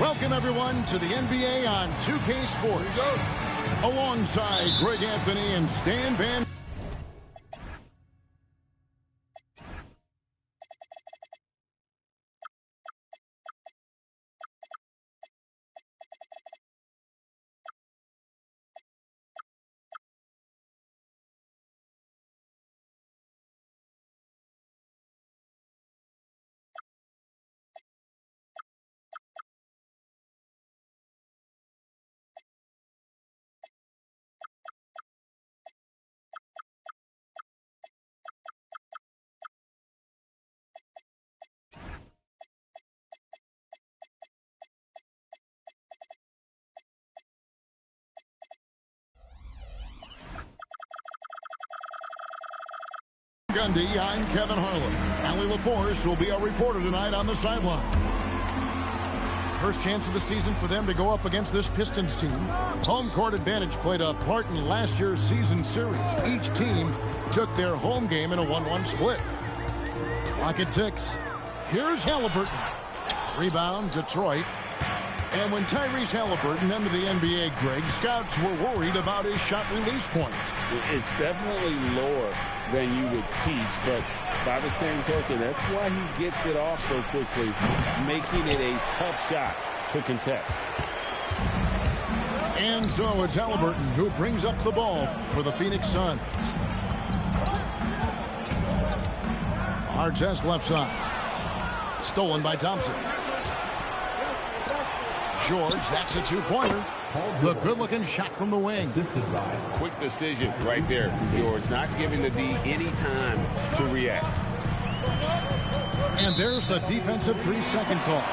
Welcome, everyone, to the NBA on 2K Sports. Alongside Greg Anthony and Stan Van... Gundy, I'm Kevin Harlan. Allie LaForce will be our reporter tonight on the sideline. First chance of the season for them to go up against this Pistons team. Home court advantage played a part in last year's season series. Each team took their home game in a 1-1 split. Clock at 6. Here's Halliburton. Rebound, Detroit. And when Tyrese Halliburton entered the NBA, Greg, scouts were worried about his shot release point. It's definitely lower than you would teach, but by the same token, that's why he gets it off so quickly, making it a tough shot to contest. And so it's Halliburton who brings up the ball for the Phoenix Suns. Artest left side. Stolen by Thompson. George, that's a two-pointer. The good-looking shot from the wing. Quick decision right there from George, not giving the D any time to react. And there's the defensive 3-second call.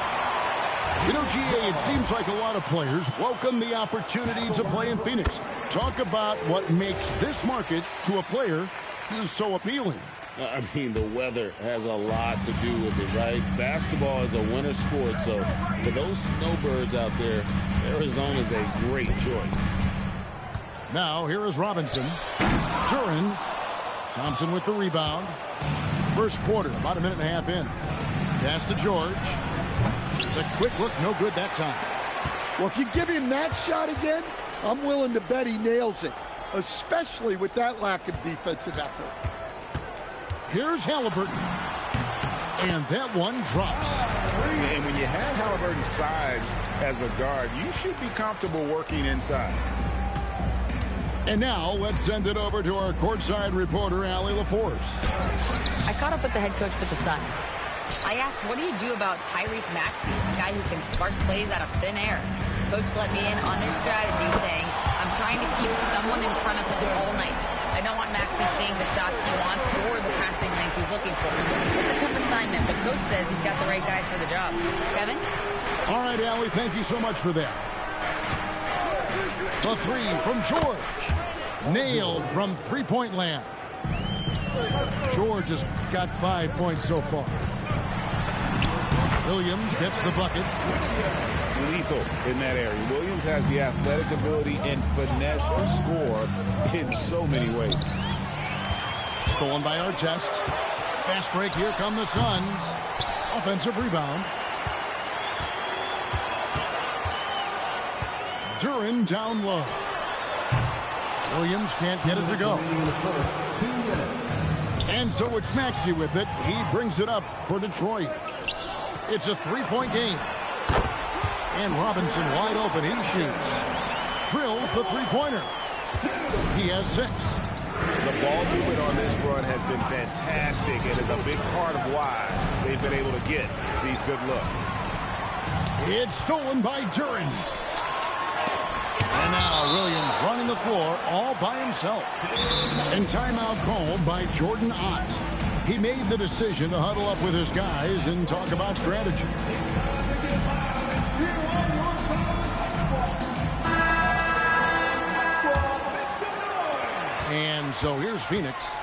You know, GA, it seems like a lot of players welcome the opportunity to play in Phoenix. Talk about what makes this market to a player so appealing. I mean, the weather has a lot to do with it, right? Basketball is a winter sport, so for those snowbirds out there, Arizona's a great choice. Now, here is Robinson. Duren. Thompson with the rebound. First quarter, about a minute and a half in. Pass to George. The quick look, no good that time. Well, if you give him that shot again, I'm willing to bet he nails it, especially with that lack of defensive effort. Here's Halliburton. And that one drops. And when you have Halliburton's size as a guard, you should be comfortable working inside. And now let's send it over to our courtside reporter, Allie LaForce. I caught up with the head coach for the Suns. I asked, what do you do about Tyrese Maxey, a guy who can spark plays out of thin air? Coach let me in on their strategy, saying, I'm trying to keep someone in front of him all night. I don't want Maxey seeing the shots he wants or the passing lanes he's looking for. It's a tough assignment, but Coach says he's got the right guys for the job. Kevin? All right, Allie, thank you so much for that. The three from George. Nailed from three-point land. George has got 5 points so far. Williams gets the bucket. Lethal in that area. Williams has the athletic ability and finesse to score in so many ways. Stolen by Artest. Fast break. Here come the Suns. Offensive rebound. Duren down low. Williams can't get it to go. And so it's Maxey with it. He brings it up for Detroit. It's a three-point game. And Robinson wide open. He shoots. Drills the three-pointer. He has 6. The ball movement on this run has been fantastic and is a big part of why they've been able to get these good looks. It's stolen by Duren. And now Williams running the floor all by himself. And timeout called by Jordan Ott. He made the decision to huddle up with his guys and talk about strategy. And so here's Phoenix.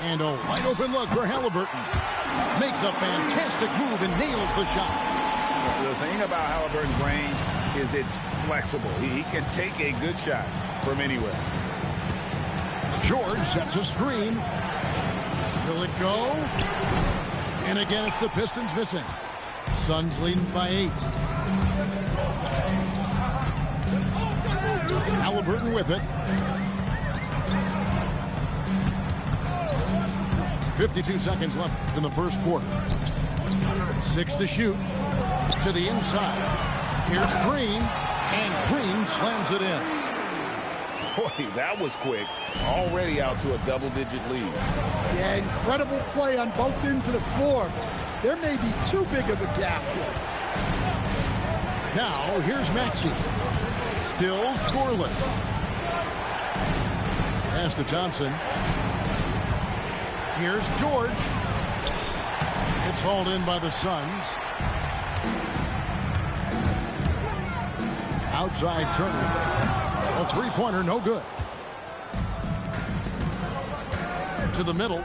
And a wide open look for Halliburton. Makes a fantastic move and nails the shot. The thing about Halliburton's range is it's flexible. He can take a good shot from anywhere. George sets a screen. Will it go? And again, it's the Pistons missing. Suns leading by 8. Halliburton with it. 52 seconds left in the first quarter. 6 to shoot. To the inside. Here's Green. And Green slams it in. Boy, that was quick. Already out to a double-digit lead. Yeah, incredible play on both ends of the floor. There may be too big of a gap here. Now, here's Maxey. Still scoreless. Pass to Thompson. Here's George. It's hauled in by the Suns. Outside Turner. A three-pointer, no good. To the middle.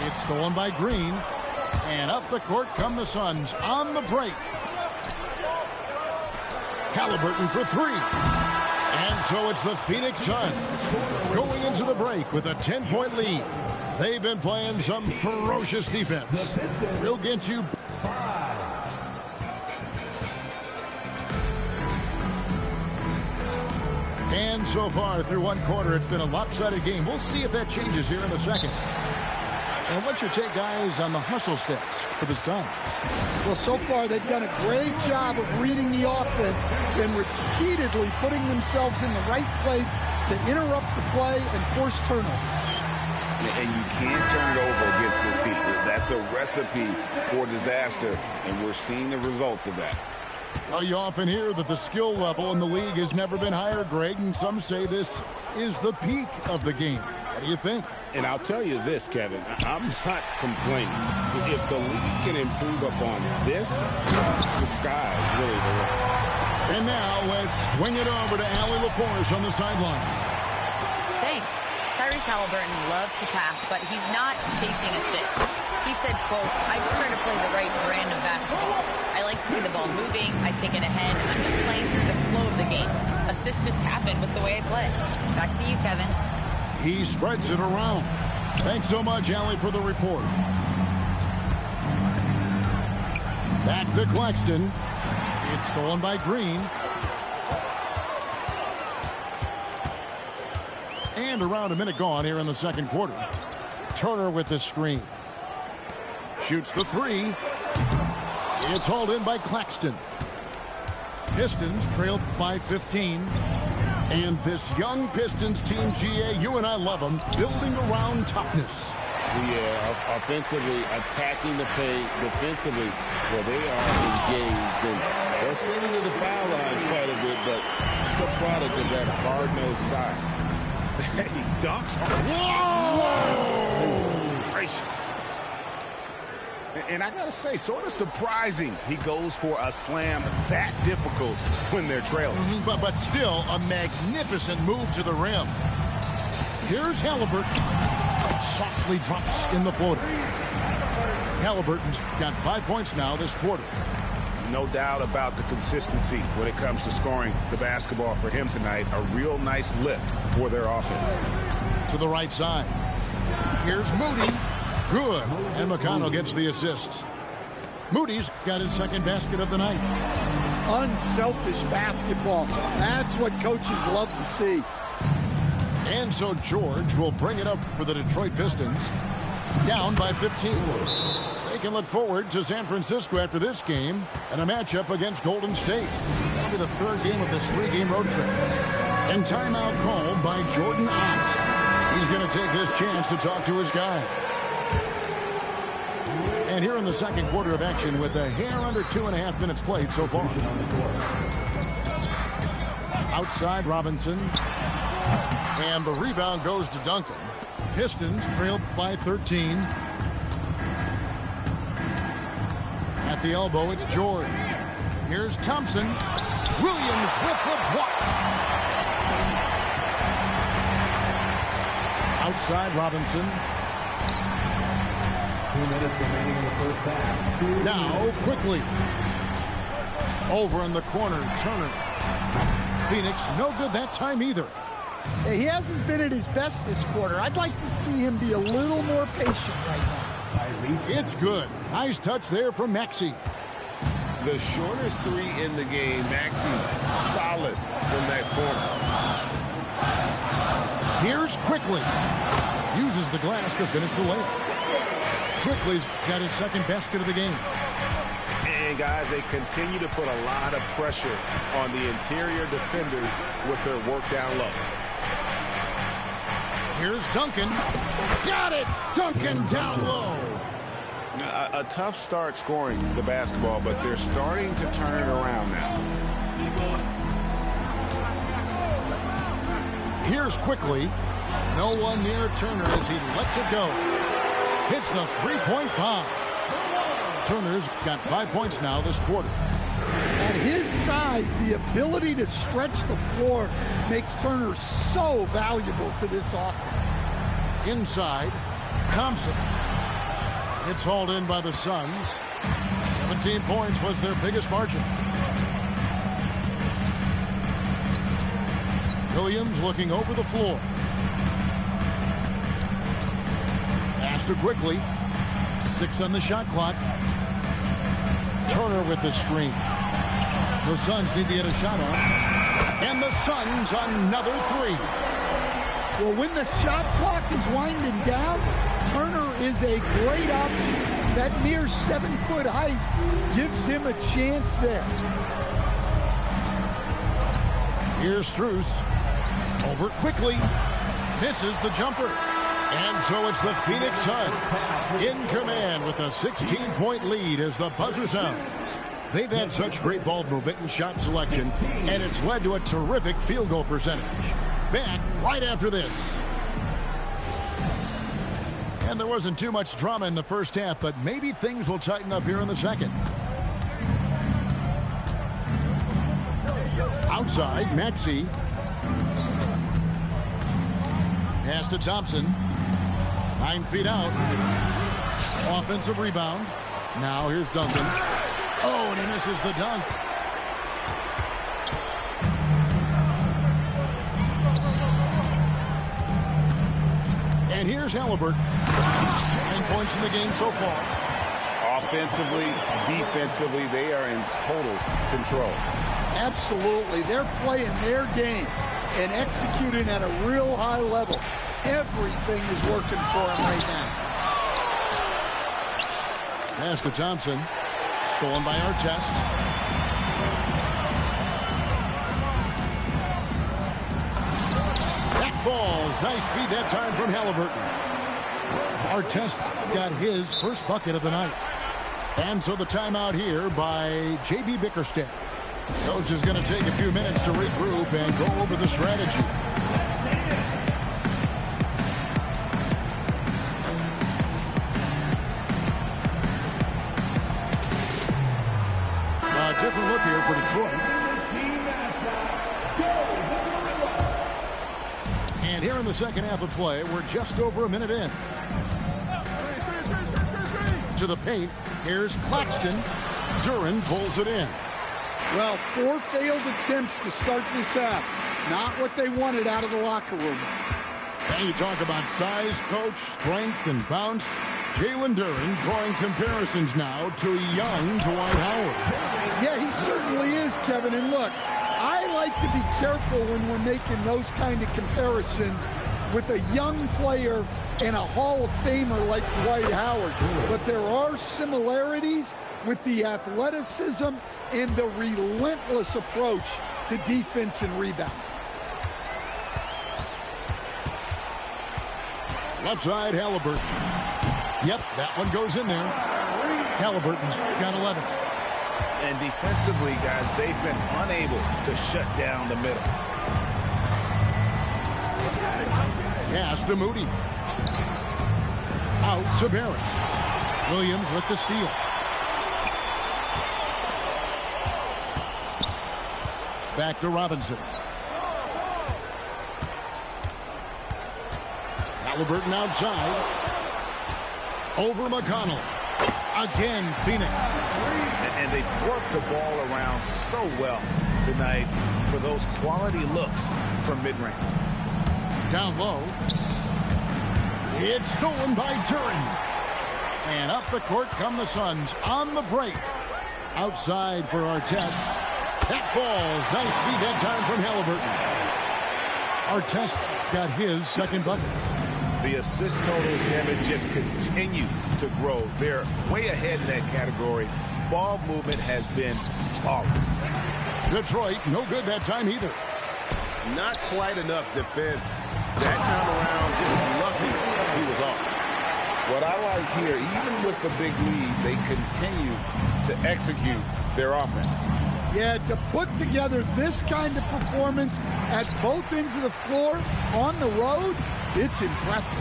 It's stolen by Green. And up the court come the Suns on the break. Halliburton for 3. And so it's the Phoenix Suns going into the break with a 10-point lead. They've been playing some ferocious defense. We'll get you. And so far through one quarter, it's been a lopsided game. We'll see if that changes here in a second. And what's your take, guys, on the hustle steps for the Suns? Well, so far they've done a great job of reading the offense and repeatedly putting themselves in the right place to interrupt the play and force turnover. And you can't turn it over against this team. That's a recipe for disaster, and we're seeing the results of that. Well, you often hear that the skill level in the league has never been higher, Greg, and some say this is the peak of the game. What do you think? And I'll tell you this, Kevin, I'm not complaining. If the league can improve upon this, the sky is really the limit. And now let's swing it over to Allie LaForce on the sideline. Thanks. Tyrese Halliburton loves to pass, but he's not chasing assists. He said, quote, I just try to play the right brand of basketball. I like to see the ball moving. I kick it ahead. I'm just playing through the flow of the game. Assists just happen with the way I play. Back to you, Kevin. He spreads it around. Thanks so much, Allie, for the report. Back to Claxton. It's stolen by Green. And around a minute gone here in the second quarter. Turner with the screen. Shoots the 3. It's hauled in by Claxton. Pistons trailed by 15. And this young Pistons team, GA, you and I love them, building around toughness. Yeah, offensively, attacking the paint, defensively, well, they are engaged. And they're sitting to the foul line quite a bit, but it's a product of that hard-nosed style. He dunks. Whoa! Gracious. And I got to say, sort of surprising he goes for a slam that difficult when they're trailing. But still a magnificent move to the rim. Here's Halliburton. Softly drops in the floater. Halliburton's got 5 points now this quarter. No doubt about the consistency when it comes to scoring the basketball for him tonight. A real nice lift for their offense. To the right side. Here's Moody. Good. And McConnell gets the assist. Moody's got his second basket of the night. Unselfish basketball. That's what coaches love to see. And so George will bring it up for the Detroit Pistons. Down by 15. They can look forward to San Francisco after this game and a matchup against Golden State. That'll be the third game of this 3-game road trip. And timeout called by Jordan Ott. He's going to take this chance to talk to his guy. And here in the second quarter of action with a hair under 2.5 minutes played so far. Outside Robinson. And the rebound goes to Duncan. Pistons trailed by 13. At the elbow, it's George. Here's Thompson. Williams with the block. Outside Robinson. 2 minutes remaining in the first half. Now, quickly. Over in the corner, Turner. Phoenix, no good that time either. He hasn't been at his best this quarter. I'd like to see him be a little more patient right now. It's good. Nice touch there from Maxey. The shortest three in the game. Maxey solid from that corner. Here's Quickly. Uses the glass to finish the layup. Quickly's got his second basket of the game. And guys, they continue to put a lot of pressure on the interior defenders with their work down low. Here's Duncan. Got it! Duncan down low. A tough start scoring the basketball, but they're starting to turn it around now. Here's Quickly. No one near Turner as he lets it go. Hits the three-point bomb. Turner's got 5 points now this quarter. At his size, the ability to stretch the floor makes Turner so valuable to this offense. Inside, Thompson. It's hauled in by the Suns. 17 points was their biggest margin. Williams looking over the floor. Pass to Quickly. 6 on the shot clock. Turner with the screen. The Suns need to get a shot on. And the Suns another three. Well, when the shot clock is winding down, Turner is a great option. That near 7-foot height gives him a chance there. Here's Strus. Over Quickly. Misses the jumper. And so it's the Phoenix Suns in command with a 16-point lead as the buzzer sounds. They've had such great ball movement and shot selection, and it's led to a terrific field goal percentage. Back right after this. And there wasn't too much drama in the first half, but maybe things will tighten up here in the second. Outside, Maxey. Pass to Thompson. 9 feet out. Offensive rebound. Now here's Duncan. Oh, and he misses the dunk. And here's Halliburton. 9 points in the game so far. Offensively, defensively, they are in total control. Absolutely. They're playing their game and executing at a real high level. Everything is working for him right now. Pass to Thompson. Stolen by Artest. That falls. Nice feed that time from Halliburton. Artest got his first bucket of the night. And so the timeout here by J.B. Bickerstaff. Coach is going to take a few minutes to regroup and go over the strategy. A different look here for Detroit. And here in the second half of play, we're just over a minute in. To the paint, here's Claxton. Duren pulls it in. Well, 4 failed attempts to start this half. Not what they wanted out of the locker room. And you talk about size, coach, strength, and bounce. Jalen Duren drawing comparisons now to young Dwight Howard. Yeah, he certainly is, Kevin. And look, I like to be careful when we're making those kind of comparisons with a young player and a Hall of Famer like Dwight Howard. But there are similarities with the athleticism and the relentless approach to defense and rebound. Left side, Halliburton. Yep, that one goes in there. Halliburton's got 11. And defensively, guys, they've been unable to shut down the middle. Pass to Moody. Out to Barrett. Williams with the steal. Back to Robinson. Halliburton outside. Over McConnell. Again, Phoenix. And they've worked the ball around so well tonight for those quality looks from mid-range. Down low. It's stolen by Duren. And up the court come the Suns on the break. Outside for Artest. That falls. Nice feed that time from Halliburton. Artest got his second bucket. The assist totals, Kevin, just continue to grow. They're way ahead in that category. Ball movement has been flawless. Detroit, no good that time either. Not quite enough defense. That time around, just lucky he was off. What I like here, even with the big lead, they continue to execute their offense. Yeah, to put together this kind of performance at both ends of the floor on the road, it's impressive.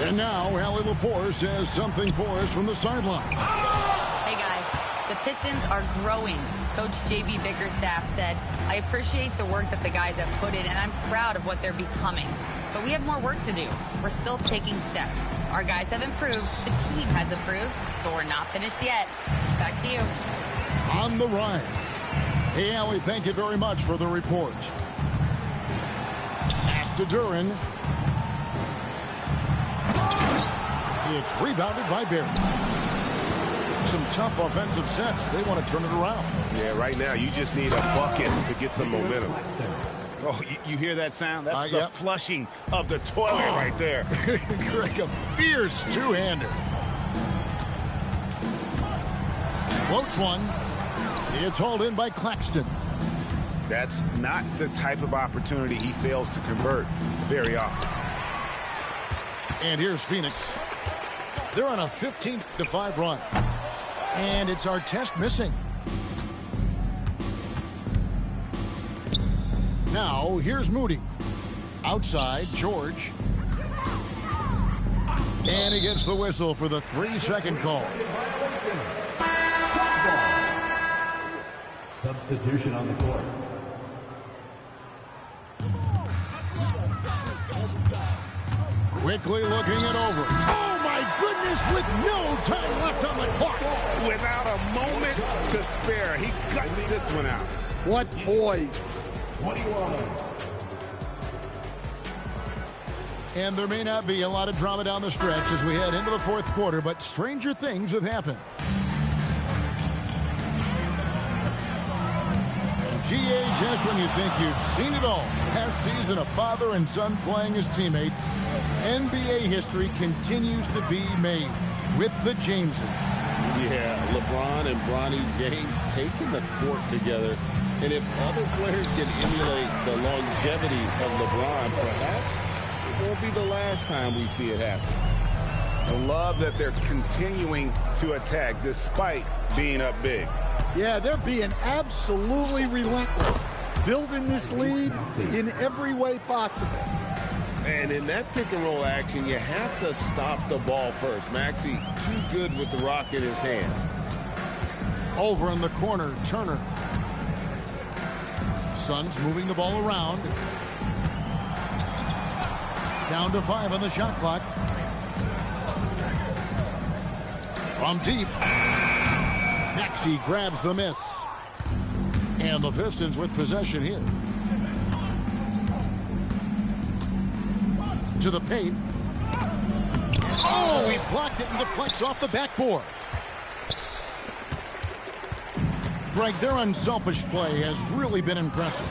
And now, Allie LaForce says something for us from the sideline. Hey, guys. The Pistons are growing. Coach J.B. Bickerstaff said, I appreciate the work that the guys have put in, and I'm proud of what they're becoming. But we have more work to do. We're still taking steps. Our guys have improved. The team has improved. But we're not finished yet. Back to you. On the rise. Hey, Allie, thank you very much for the report. Pass to Duren. It's rebounded by Barry. Some tough offensive sets. They want to turn it around. Yeah, right now you just need a bucket to get some momentum. Oh, you hear that sound? That's the flushing of the toilet right there. Greg, a fierce two-hander. Floats one. It's hauled in by Claxton. That's not the type of opportunity he fails to convert very often. And here's Phoenix. They're on a 15-5 run. And it's Artest missing. Now, here's Moody. Outside, George. And he gets the whistle for the 3-second call. Substitution on the court. Quickly looking it over. Oh, my goodness, with no time left on the clock. Without a moment to spare, he guts this one out. What poise. 21. And there may not be a lot of drama down the stretch as we head into the fourth quarter, but stranger things have happened. GA, just when you think you've seen it all. Past season, a father and son playing as teammates. NBA history continues to be made with the Jameses. Yeah, LeBron and Bronny James taking the court together. And if other players can emulate the longevity of LeBron, perhaps it won't be the last time we see it happen. I love that they're continuing to attack despite being up big. Yeah, they're being absolutely relentless, building this lead in every way possible. And in that pick-and-roll action, you have to stop the ball first. Maxey too good with the rock in his hands. Over in the corner, Turner. Suns moving the ball around. Down to 5 on the shot clock. From deep. Maxey grabs the miss. And the Pistons with possession here. To the paint. Oh, he blocked it and deflects off the backboard. Greg, their unselfish play has really been impressive.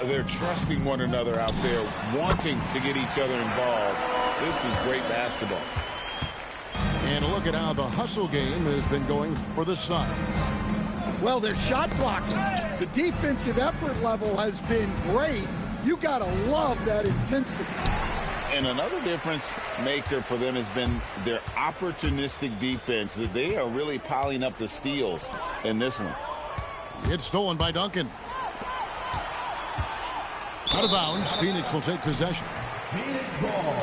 They're trusting one another out there, wanting to get each other involved. This is great basketball. And look at how the hustle game has been going for the Suns. Well, their shot blocking, the defensive effort level has been great. You got to love that intensity. And another difference maker for them has been their opportunistic defense, that they are really piling up the steals in this one. It's stolen by Duncan. Out of bounds, Phoenix will take possession. Phoenix ball.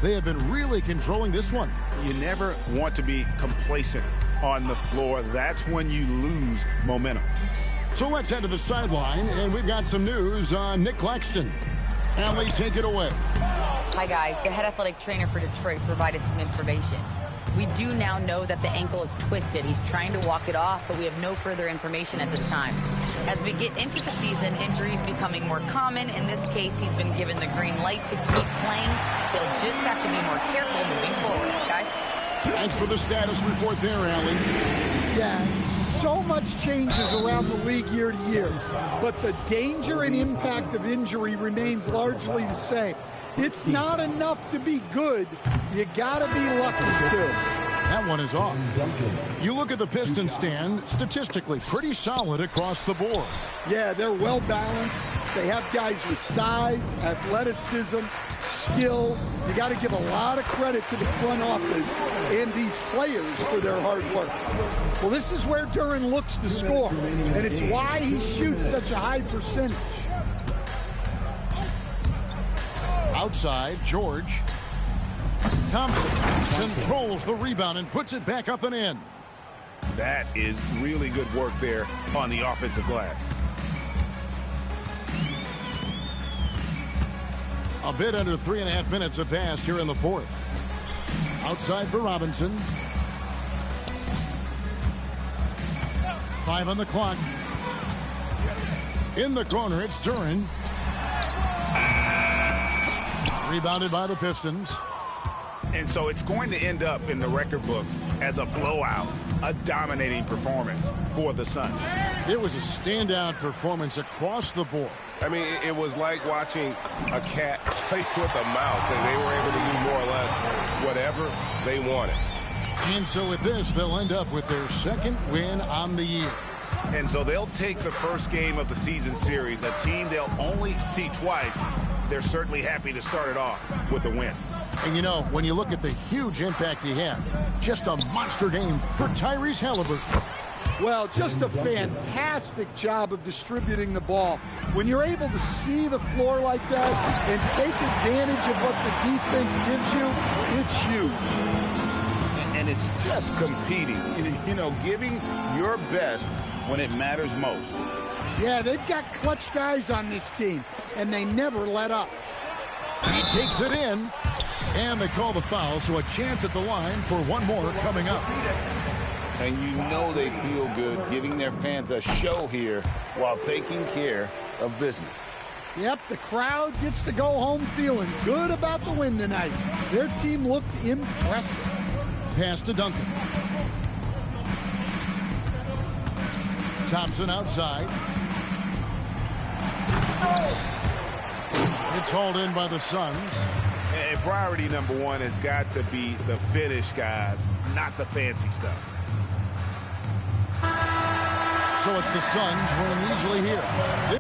They have been really controlling this one. You never want to be complacent on the floor. That's when you lose momentum. So let's head to the sideline, and we've got some news on Nick Claxton. Allie, take it away. Hi, guys. The head athletic trainer for Detroit provided some information. We do now know that the ankle is twisted. He's trying to walk it off, but we have no further information at this time. As we get into the season, injuries becoming more common. In this case, he's been given the green light to keep playing. He'll just have to be more careful moving forward, guys. Thanks for the status report there, Allie. Yeah, so much changes around the league year to year, but the danger and impact of injury remains largely the same. It's not enough to be good. You got to be lucky, too. That one is off. You look at the Pistons stand, statistically pretty solid across the board. Yeah, they're well balanced. They have guys with size, athleticism, skill. You got to give a lot of credit to the front office and these players for their hard work. Well, this is where Duren looks to score, and it's why he shoots such a high percentage. Outside, George. Thompson controls the rebound and puts it back up and in. That is really good work there on the offensive glass. A bit under 3.5 minutes have passed here in the fourth. Outside for Robinson. 5 on the clock. In the corner, it's Duren. Rebounded by the Pistons. And so it's going to end up in the record books as a blowout, a dominating performance for the Suns. It was a standout performance across the board. I mean, it was like watching a cat play with a mouse, and they were able to do more or less whatever they wanted. And so with this, they'll end up with their second win on the year. And so they'll take the first game of the season series, a team they'll only see twice. They're certainly happy to start it off with a win. And you know, when you look at the huge impact he had, just a monster game for Tyrese Haliburton. Well, just a fantastic job of distributing the ball. When you're able to see the floor like that and take advantage of what the defense gives you, it's huge. And it's just competing, you know, giving your best when it matters most. Yeah, they've got clutch guys on this team, and they never let up. He takes it in, and they call the foul, so a chance at the line for one more coming up. And you know they feel good giving their fans a show here while taking care of business. Yep, the crowd gets to go home feeling good about the win tonight. Their team looked impressive. Pass to Duncan. Thompson outside. It's hauled in by the Suns. And priority number one has got to be the finish, guys, not the fancy stuff. So it's the Suns winning easily here.